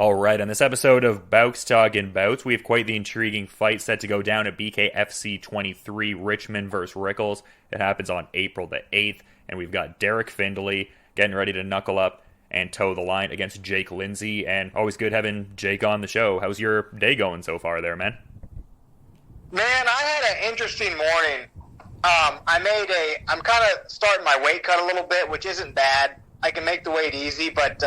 All right, on this episode of Bowks Talking Bouts, we have quite the intriguing fight set to go down at BKFC 23, Richmond versus Rickles. It happens on April the 8th, and we've got Derrick Findley getting ready to knuckle up and toe the line against Lindsey, and always good having Jake on the show. How's your day going so far there, man? Man, I had an interesting morning. I'm kind of starting my weight cut a little bit, which isn't bad. I can make the weight easy, but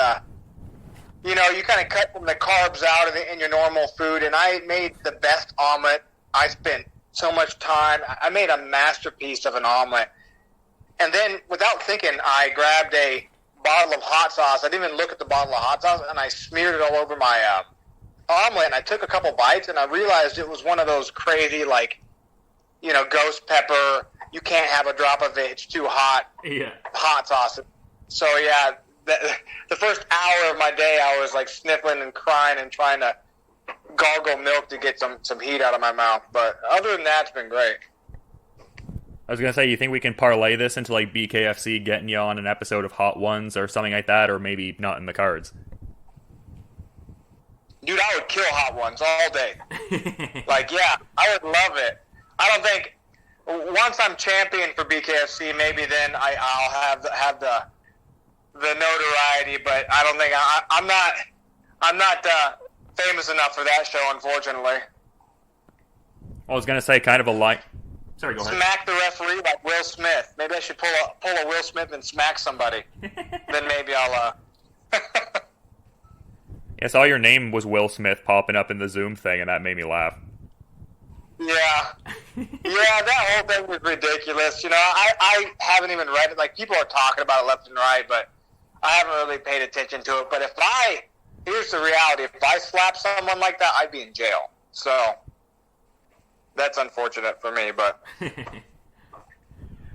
you kind of cut from the carbs out in your normal food, and I made the best omelet. I spent so much time. I made a masterpiece of an omelet. And then, without thinking, I grabbed a bottle of hot sauce. I didn't even look at the bottle of hot sauce, and I smeared it all over my omelet, and I took a couple bites, and I realized it was one of those crazy, ghost pepper, you can't have a drop of it, it's too hot, hot sauce. So, yeah, the first hour of my day, I was sniffling and crying and trying to gargle milk to get some heat out of my mouth. But other than that, it's been great. I was going to say, you think we can parlay this into BKFC getting you on an episode of Hot Ones or something like that, or maybe not in the cards? Dude, I would kill Hot Ones all day. I would love it. I don't think, once I'm champion for BKFC, maybe then I'll have the notoriety, but I don't think I'm not famous enough for that show, unfortunately. I was gonna say kind of a line. Sorry, go ahead. Smack the referee like Will Smith. Maybe I should pull a Will Smith and smack somebody. Then maybe I'll. I saw your name was Will Smith popping up in the Zoom thing, and that made me laugh. Yeah, that whole thing was ridiculous. I haven't even read it. People are talking about it left and right, but I haven't really paid attention to it. But here's the reality. If I slap someone like that, I'd be in jail. So that's unfortunate for me, but.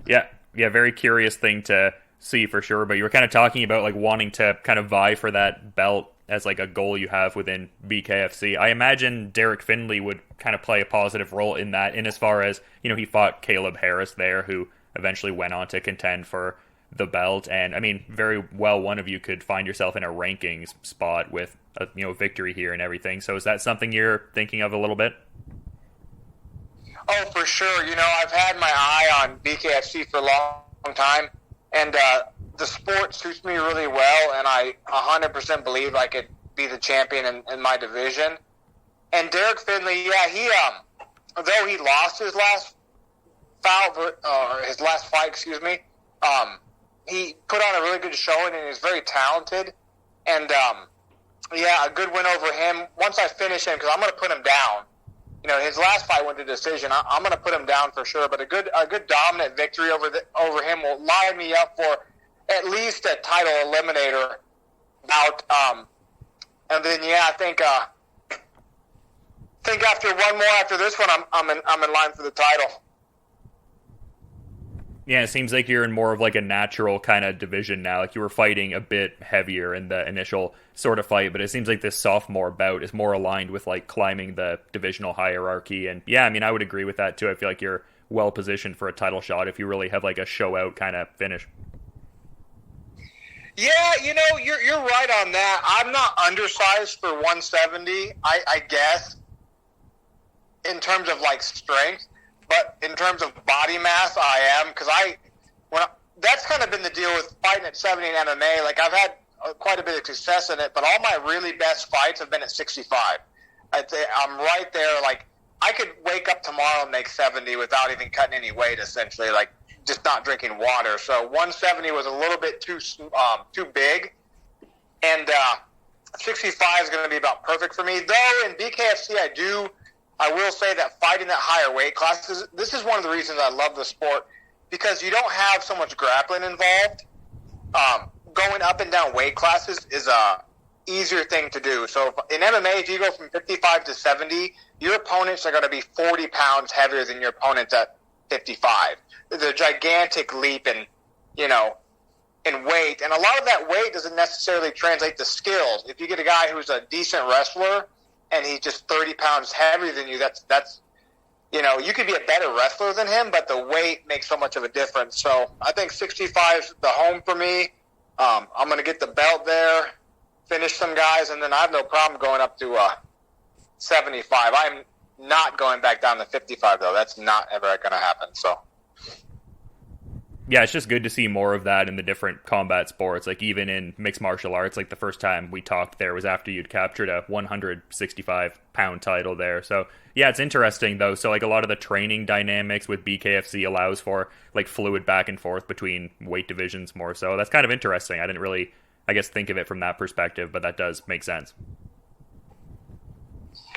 Yeah, very curious thing to see for sure. But you were kind of talking about wanting to kind of vie for that belt as a goal you have within BKFC. I imagine Derrick Findley would kind of play a positive role in that, in as far as, he fought Caleb Harris there, who eventually went on to contend for the belt. And I mean, very well, one of you could find yourself in a rankings spot with a victory here and everything. So is that something you're thinking of a little bit? Oh, for sure. I've had my eye on BKFC for a long time, and the sport suits me really well, and I 100% believe I could be the champion in my division. And Derrick Findley, though he lost his last fight, he put on a really good showing, and he's very talented. And a good win over him. Once I finish him, because I'm going to put him down. His last fight went to decision. I'm going to put him down for sure. But a good dominant victory over him will line me up for at least a title eliminator bout. And then I think after one more after this one, I'm in line for the title. Yeah, it seems like you're in more of a natural kind of division now. You were fighting a bit heavier in the initial sort of fight, but it seems like this sophomore bout is more aligned with climbing the divisional hierarchy. And yeah, I mean, I would agree with that too. I feel like you're well positioned for a title shot if you really have a show out kind of finish. Yeah, you're right on that. I'm not undersized for 170, I guess, in terms of strength. But in terms of body mass, I am, because that's kind of been the deal with fighting at 70 in MMA. I've had quite a bit of success in it, but all my really best fights have been at 65. I'd say I'm right there. I could wake up tomorrow and make 70 without even cutting any weight, essentially, just not drinking water. So 170 was a little bit too big, and 65 is going to be about perfect for me. Though in BKFC, I will say that fighting at higher weight classes, this is one of the reasons I love the sport, because you don't have so much grappling involved. Going up and down weight classes is a easier thing to do. So in MMA, if you go from 55 to 70, your opponents are going to be 40 pounds heavier than your opponents at 55. There's a gigantic leap in weight, and a lot of that weight doesn't necessarily translate to skills. If you get a guy who's a decent wrestler and he's just 30 pounds heavier than you, that's you could be a better wrestler than him, but the weight makes so much of a difference. So I think 65 is the home for me. I'm going to get the belt there. finish some guys, and then I have no problem going up to 75. I'm not going back down to 55, though. That's not ever going to happen. So, yeah, it's just good to see more of that in the different combat sports. Like, even in mixed martial arts, like the first time we talked there was after you'd captured a 165-pound title there. So, yeah, it's interesting, though. So, like, a lot of the training dynamics with BKFC allows for, like, fluid back and forth between weight divisions more so. That's kind of interesting. I didn't really, I guess, think of it from that perspective, but that does make sense.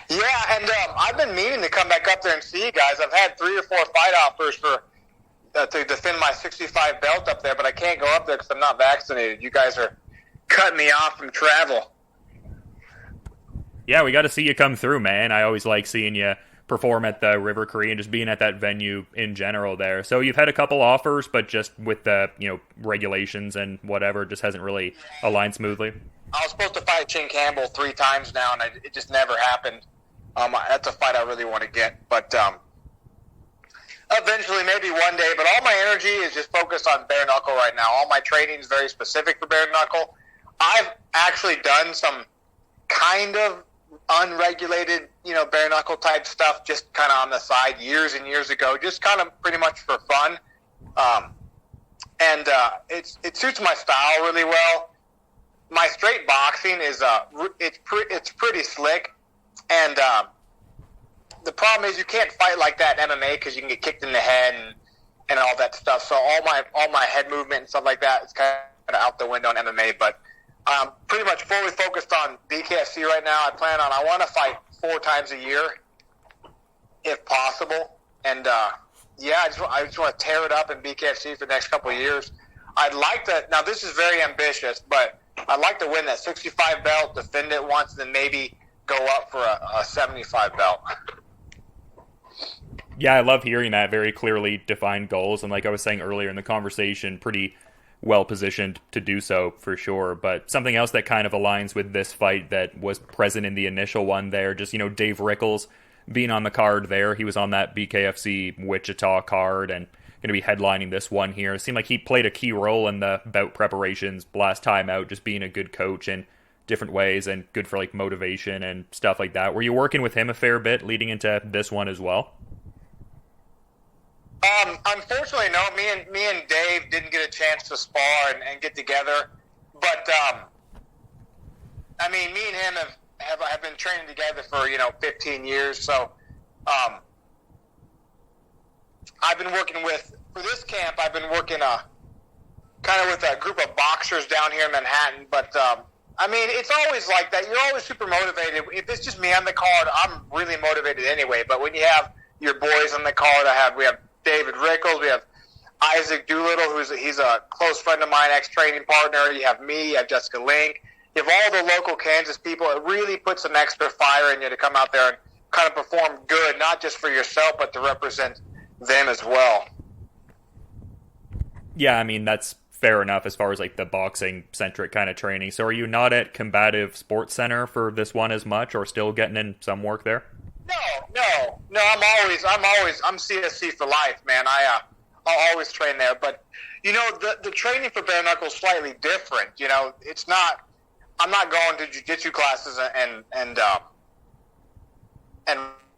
Yeah, and I've been meaning to come back up there and see you guys. I've had 3 or 4 fight offers for to defend my 65 belt up there, but I can't go up there because I'm not vaccinated. You guys are cutting me off from travel. Yeah, we got to see you come through, man. I always like seeing you perform at the River Cree and just being at that venue in general there. So you've had a couple offers, but just with the regulations and whatever, just hasn't really aligned smoothly. I was supposed to fight Chin Campbell 3 times now, and it just never happened. That's a fight I really want to get, but eventually, maybe one day. But all my energy is just focused on bare knuckle right now. All my training is very specific for bare knuckle. I've actually done some kind of unregulated, bare knuckle type stuff, just kind of on the side years and years ago, just kind of pretty much for fun. And it suits my style really well. My straight boxing is it's pretty slick. And the problem is you can't fight like that in MMA because you can get kicked in the head and all that stuff. So all my head movement and stuff like that is kind of out the window in MMA. But I'm pretty much fully focused on BKFC right now. I want to fight 4 times a year if possible. And I just want to tear it up in BKFC for the next couple of years. I'd like to. Now this is very ambitious, but I'd like to win that 65 belt, defend it once, then maybe go up for a 75 belt. Yeah, I love hearing that. Very clearly defined goals, and like I was saying earlier in the conversation, pretty well positioned to do so for sure. But something else that kind of aligns with this fight that was present in the initial one there, just Dave Rickles being on the card there. He was on that BKFC Wichita card and going to be headlining this one here. It seemed like he played a key role in the bout preparations last time out, just being a good coach in different ways and good for like motivation and stuff like that. Were you working with him a fair bit leading into this one as well? Unfortunately, no. Me and Dave didn't get a chance to spar and get together. But me and him have been training together for 15 years. So I've been working for this camp. I've been working kind of with a group of boxers down here in Manhattan. But it's always like that. You're always super motivated. If it's just me on the card, I'm really motivated anyway. But when you have your boys on the card, we have David Rickles, we have Isaac Doolittle, he's a close friend of mine, ex-training partner. You have me, you have Jessica Link. You have all the local Kansas people. It really puts some extra fire in you to come out there and kind of perform good, not just for yourself, but to represent them as well. Yeah, that's fair enough as far as like the boxing-centric kind of training. So are you not at Combative Sports Center for this one as much, or still getting in some work there? No. I'm CSC for life, man. I'll always train there. But the training for bare knuckle is slightly different. It's not. I'm not going to jiu-jitsu classes and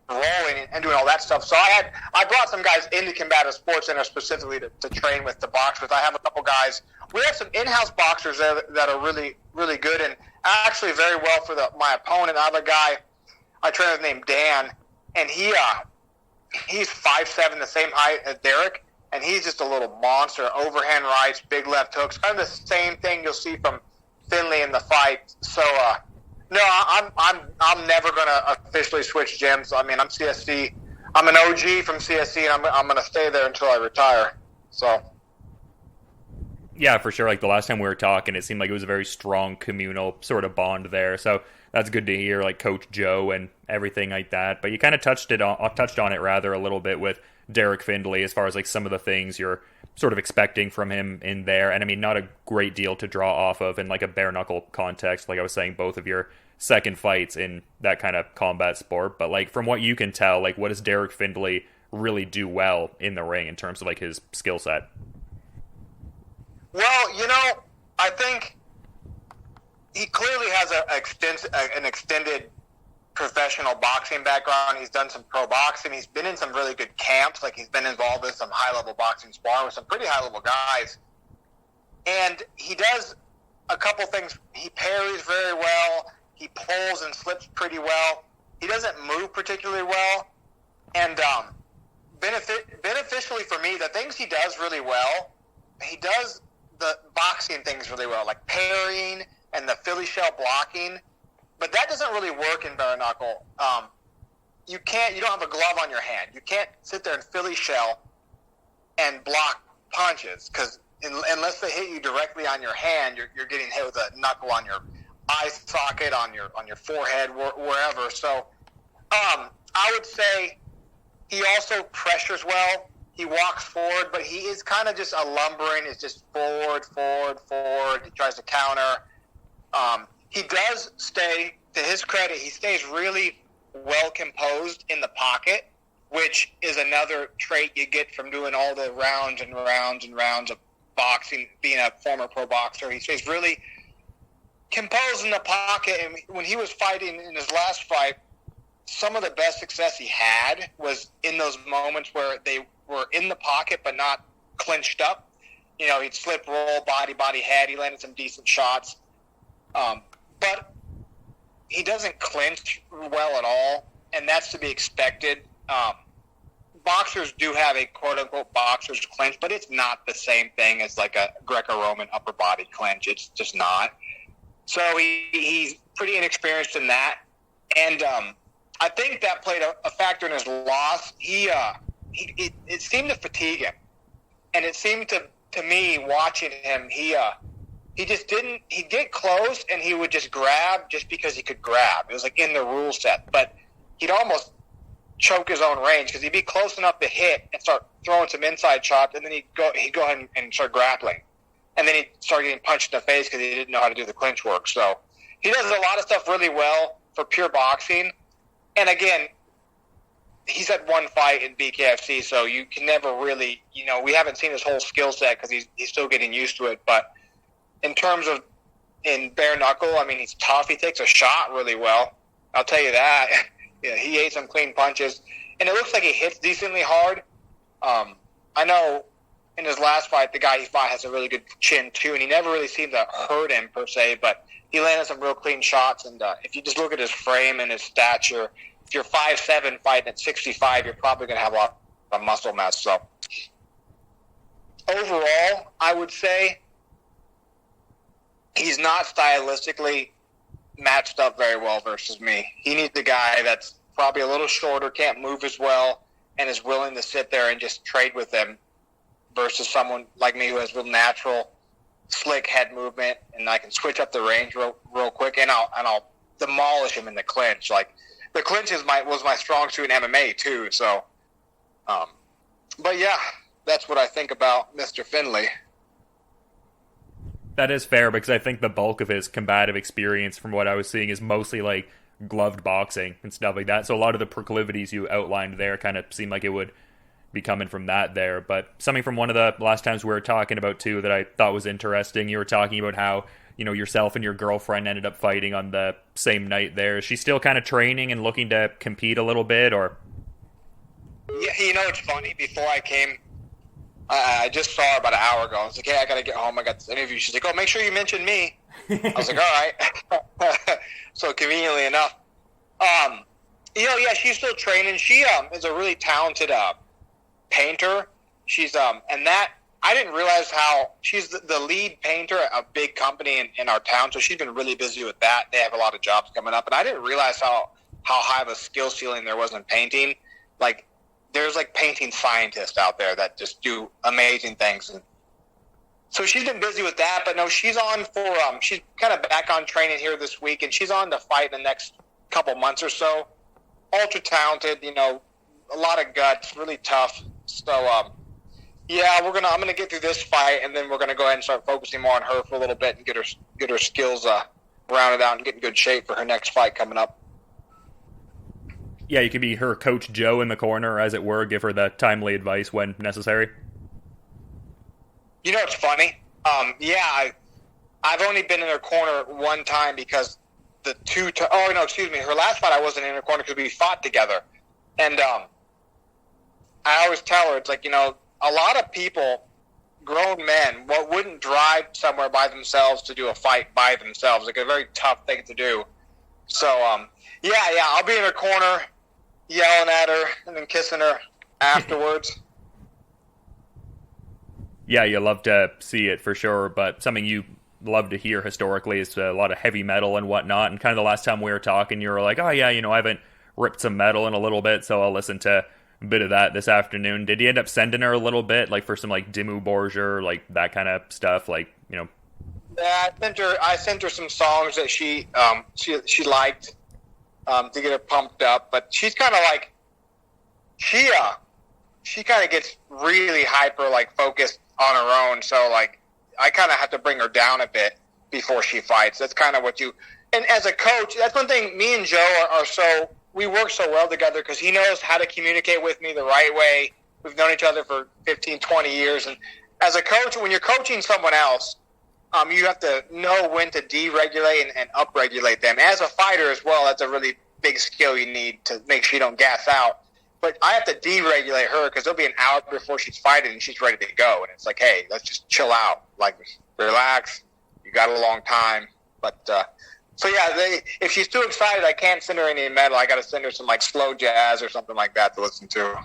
rolling and doing all that stuff. So I brought some guys into Combative Sports Center specifically to train with, to box with. I have a couple guys. We have some in-house boxers there that are really, really good and actually very well for my opponent. I have a guy I train with named Dan, and he's 5'7", the same height as Derrick, and he's just a little monster. Overhand rights, big left hooks, kind of the same thing you'll see from Findley in the fight. So no, I'm never going to officially switch gyms. I'm CSC. I'm an OG from CSC, and I'm going to stay there until I retire. So. Yeah, for sure. Like the last time we were talking, it seemed like it was a very strong communal sort of bond there. So that's good to hear, like Coach Joe and everything like that. But you kind of touched on it rather a little bit with Derrick Findley as far as like some of the things you're sort of expecting from him in there. And not a great deal to draw off of in like a bare knuckle context. Like I was saying, both of your second fights in that kind of combat sport. But like from what you can tell, like what does Derrick Findley really do well in the ring in terms of like his skill set? Well, I think he clearly has an extended professional boxing background. He's done some pro boxing. He's been in some really good camps. Like, he's been involved in some high-level boxing sparring with some pretty high-level guys. And he does a couple things. He parries very well. He pulls and slips pretty well. He doesn't move particularly well. And beneficially for me, the things he does really well, he does the boxing things really well, like parrying and the Philly shell blocking. But that doesn't really work in bare knuckle. You don't have a glove on your hand. You can't sit there and Philly shell and block punches, because unless they hit you directly on your hand, you're getting hit with a knuckle on your eye socket, on your forehead, wherever. So I would say he also pressures well. He walks forward, but he is kind of just a lumbering. It's just forward. He tries to counter. He does stay, to his credit, he stays really well composed in the pocket, which is another trait you get from doing all the rounds and rounds and rounds of boxing, being a former pro boxer. He stays really composed in the pocket, and when he was fighting in his last fight, some of the best success he had was in those moments where they were in the pocket but not clinched up. You know, he'd slip, roll, body, head. He landed some decent shots. But he doesn't clinch well at all, and that's to be expected. Boxers do have a quote-unquote boxer's clinch, but it's not the same thing as like a Greco-Roman upper body clinch. It's just not. So he's pretty inexperienced in that. And I think that played a factor in his loss. It seemed to fatigue him. And it seemed to me, watching him, he just didn't – he'd get close and he would just grab just because he could grab. It was like in the rule set. But he'd almost choke his own range because he'd be close enough to hit and start throwing some inside shots, and then he'd go ahead and start grappling. And then he'd start getting punched in the face because he didn't know how to do the clinch work. So he does a lot of stuff really well for pure boxing. And again, he's had one fight in BKFC, so you can never really – we haven't seen his whole skill set because he's still getting used to it. But in terms of in bare knuckle, I mean, he's tough. He takes a shot really well. I'll tell you that. Yeah, he ate some clean punches. And it looks like he hits decently hard. I know in his last fight, the guy he fought has a really good chin too, and he never really seemed to hurt him per se, but he landed some real clean shots. And if you just look at his frame and his stature, if you're 5'7", fighting at 65, you're probably going to have a lot of muscle mass. So overall, I would say he's not stylistically matched up very well versus me. He needs a guy that's probably a little shorter, can't move as well, and is willing to sit there and just trade with him versus someone like me who has real natural, slick head movement, and I can switch up the range real quick, and I'll demolish him in the clinch. Like, the clinch was my strong suit in MMA too. So, but yeah, that's what I think about Mr. Findley. That is fair, because I think the bulk of his combative experience, from what I was seeing, is mostly like gloved boxing and stuff like that. So a lot of the proclivities you outlined there kind of seemed like it would be coming from that there. But something from one of the last times we were talking about too that I thought was interesting, you were talking about how, yourself and your girlfriend ended up fighting on the same night there. Is she still kind of training and looking to compete a little bit, or? Yeah, it's funny. Before I came, I just saw her about an hour ago. I was like, hey, I got to get home. I got this interview. She's like, oh, make sure you mention me. I was like, all right. So conveniently enough. Yeah, she's still training. She is a really talented painter. She's and that I didn't realize how she's the lead painter at a big company in our town. So she's been really busy with that. They have a lot of jobs coming up, and I didn't realize how high of a skill ceiling there was in painting. Like, there's like painting scientists out there that just do amazing things. And so she's been busy with that, but no, she's on for she's kind of back on training here this week, and she's on to fight in the next couple months or so. Ultra talented, a lot of guts, really tough. So yeah, I'm gonna get through this fight, and then we're gonna go ahead and start focusing more on her for a little bit and get her skills rounded out and get in good shape for her next fight coming up. Yeah, you could be her Coach Joe in the corner, as it were, give her the timely advice when necessary. It's funny. I've only been in her corner one time because oh no, excuse me, her last fight I wasn't in her corner because we fought together, and I always tell her, it's like, a lot of people, grown men, wouldn't drive somewhere by themselves to do a fight by themselves. Like a very tough thing to do. So, yeah, I'll be in her corner, yelling at her and then kissing her afterwards. Yeah, you love to see it for sure, but something you love to hear historically is a lot of heavy metal and whatnot. And kind of the last time we were talking, you were like, oh yeah, I haven't ripped some metal in a little bit, so I'll listen to a bit of that this afternoon. Did you end up sending her a little bit, like for some like Dimmu Borgir, like that kind of stuff, like? Yeah, I sent her some songs that she liked to get her pumped up. But she's kind of like she kind of gets really hyper like focused on her own. So like I kind of have to bring her down a bit before she fights. That's kind of what you. And as a coach, that's one thing. Me and Joe are so. We work so well together because he knows how to communicate with me the right way. We've known each other for 15, 20 years. And as a coach, when you're coaching someone else, you have to know when to deregulate and upregulate them. As a fighter as well, that's a really big skill you need to make sure you don't gas out. But I have to deregulate her because there'll be an hour before she's fighting and she's ready to go. And it's like, hey, let's just chill out. Like, relax. You got a long time. But, so yeah, if she's too excited, I can't send her any metal. I got to send her some like slow jazz or something like that to listen to.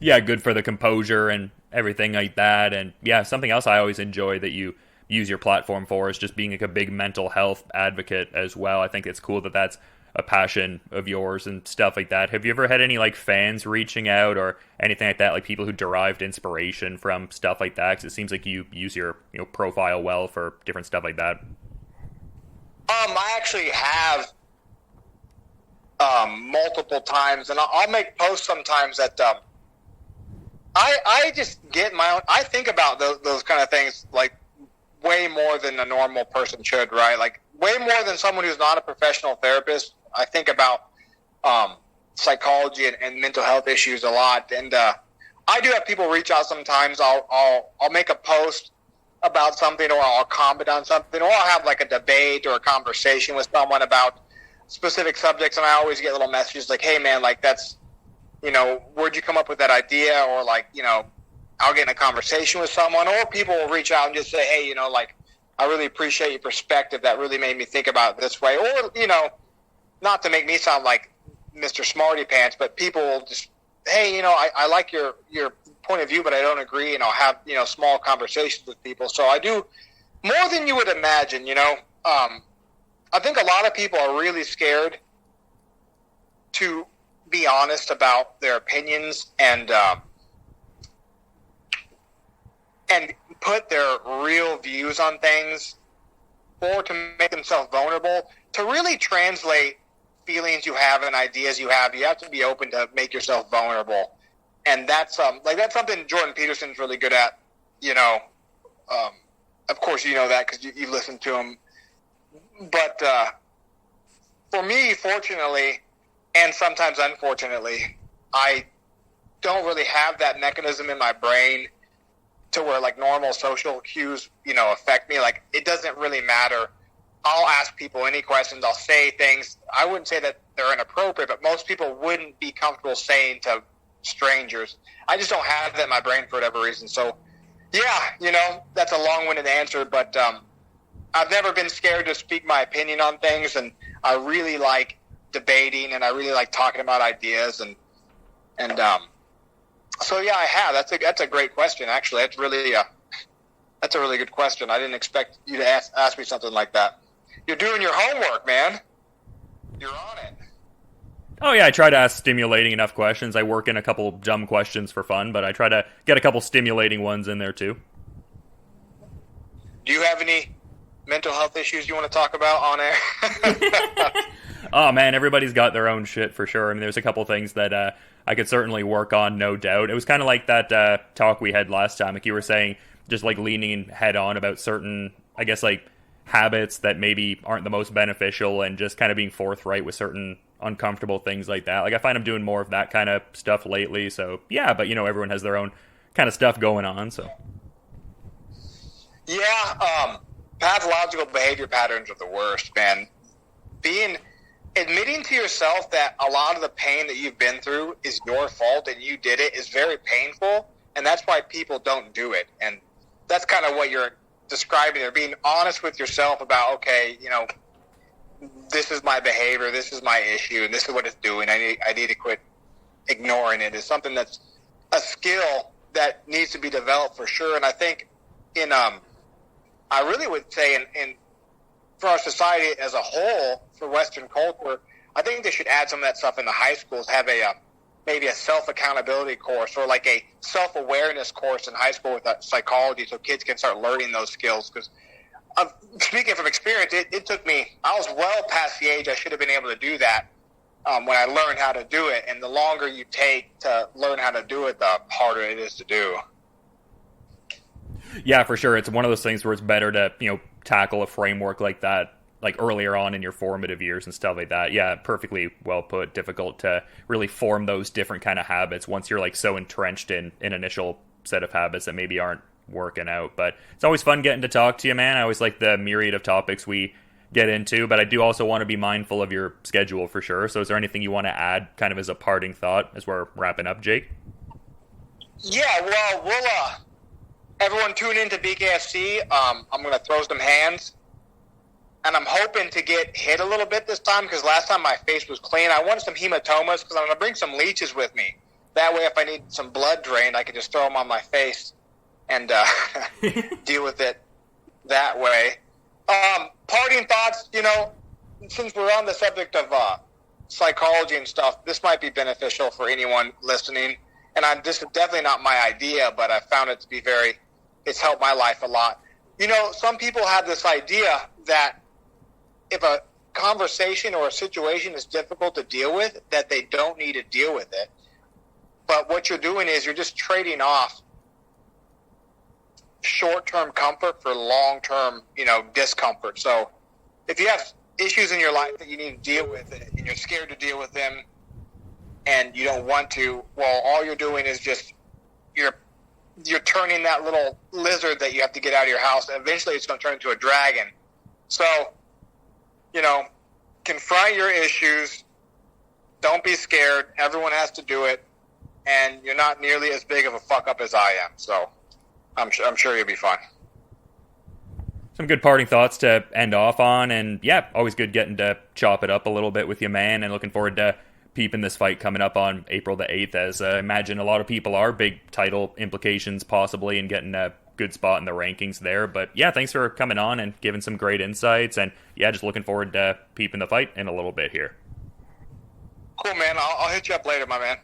Yeah, good for the composure and everything like that. And yeah, something else I always enjoy that you use your platform for is just being like a big mental health advocate as well. I think it's cool that that's a passion of yours and stuff like that. Have you ever had any like fans reaching out or anything like that, like people who derived inspiration from stuff like that? Because it seems like you use your profile well for different stuff like that. I actually have multiple times, and I'll make posts sometimes that I just get my own. I think about those kind of things like way more than a normal person should, right? Like way more than someone who's not a professional therapist. I think about psychology and mental health issues a lot, and I do have people reach out sometimes. I'll make a post about something, or I'll comment on something, or I'll have like a debate or a conversation with someone about specific subjects, and I always get little messages like, hey man, like that's, where'd you come up with that idea? Or like, I'll get in a conversation with someone, or people will reach out and just say, hey, like, I really appreciate your perspective. That really made me think about it this way. Or, not to make me sound like Mr. Smarty Pants, but people will just, hey, I like your point of view, but I don't agree, and I'll have, small conversations with people. So I do more than you would imagine, I think a lot of people are really scared to be honest about their opinions and put their real views on things, or to make themselves vulnerable. To really translate feelings you have and ideas you have to be open to make yourself vulnerable. And that's that's something Jordan Peterson's really good at, of course you know that because you listen to him. But for me, fortunately, and sometimes unfortunately, I don't really have that mechanism in my brain to where like normal social cues, affect me. Like it doesn't really matter. I'll ask people any questions. I'll say things. I wouldn't say that they're inappropriate, but most people wouldn't be comfortable saying to strangers. I just don't have that in my brain for whatever reason. So yeah, that's a long-winded answer, but I've never been scared to speak my opinion on things, and I really like debating, and I really like talking about ideas, and so yeah, I have. That's a great question, actually. That's a really good question. I didn't expect you to ask me something like that. You're doing your homework, man. You're on it. Oh yeah, I try to ask stimulating enough questions. I work in a couple dumb questions for fun, but I try to get a couple stimulating ones in there too. Do you have any mental health issues you want to talk about on air? Oh man, everybody's got their own shit for sure. I mean, there's a couple things that I could certainly work on, no doubt. It was kind of like that talk we had last time. Like you were saying, just like leaning head on about certain, I guess, like habits that maybe aren't the most beneficial, and just kind of being forthright with certain uncomfortable things like that. Like I find I'm doing more of that kind of stuff lately. So yeah, but everyone has their own kind of stuff going on. So Yeah, pathological behavior patterns are the worst, man. Admitting to yourself that a lot of the pain that you've been through is your fault and you did it is very painful, and that's why people don't do it. And that's kind of what you're describing there, being honest with yourself about, okay, this is my behavior, this is my issue, and this is what it's doing. I need to quit ignoring it. It's something that's a skill that needs to be developed for sure. And I think I really would say in for our society as a whole, for Western culture, I think they should add some of that stuff in the high schools, have maybe a self-accountability course or like a self-awareness course in high school with psychology, so kids can start learning those skills. Because speaking from experience, it took me, I was well past the age I should have been able to do that when I learned how to do it. And the longer you take to learn how to do it, the harder it is to do. Yeah, for sure. It's one of those things where it's better to, tackle a framework like that, like earlier on in your formative years and stuff like that. Yeah, perfectly well put. Difficult to really form those different kind of habits once you're like so entrenched in an initial set of habits that maybe aren't working out. But it's always fun getting to talk to you, man. I always like the myriad of topics we get into, but I do also want to be mindful of your schedule for sure. So is there anything you want to add kind of as a parting thought as we're wrapping up, Jake? Yeah, well, we'll everyone tune into BKFC. I'm going to throw some hands, and I'm hoping to get hit a little bit this time because last time my face was clean. I wanted some hematomas because I'm going to bring some leeches with me. That way, if I need some blood drained, I can just throw them on my face and deal with it that way. Parting thoughts, since we're on the subject of psychology and stuff, this might be beneficial for anyone listening. And this is definitely not my idea, but I found it to be it's helped my life a lot. Some people have this idea that if a conversation or a situation is difficult to deal with, that they don't need to deal with it. But what you're doing is you're just trading off short-term comfort for long-term, discomfort. So if you have issues in your life that you need to deal with and you're scared to deal with them and you don't want to, well, all you're doing is just you're turning that little lizard that you have to get out of your house, and eventually it's going to turn into a dragon. So, confront your issues. Don't be scared. Everyone has to do it, and you're not nearly as big of a fuck-up as I am. So I'm sure you'll be fine. Some good parting thoughts to end off on, and yeah, always good getting to chop it up a little bit with you, man, and looking forward to peeping this fight coming up on April the 8th, as I imagine a lot of people are. Big title implications possibly, and getting a good spot in the rankings there. But yeah, thanks for coming on and giving some great insights, and yeah, just looking forward to peeping the fight in a little bit here. Cool, man. I'll hit you up later, my man.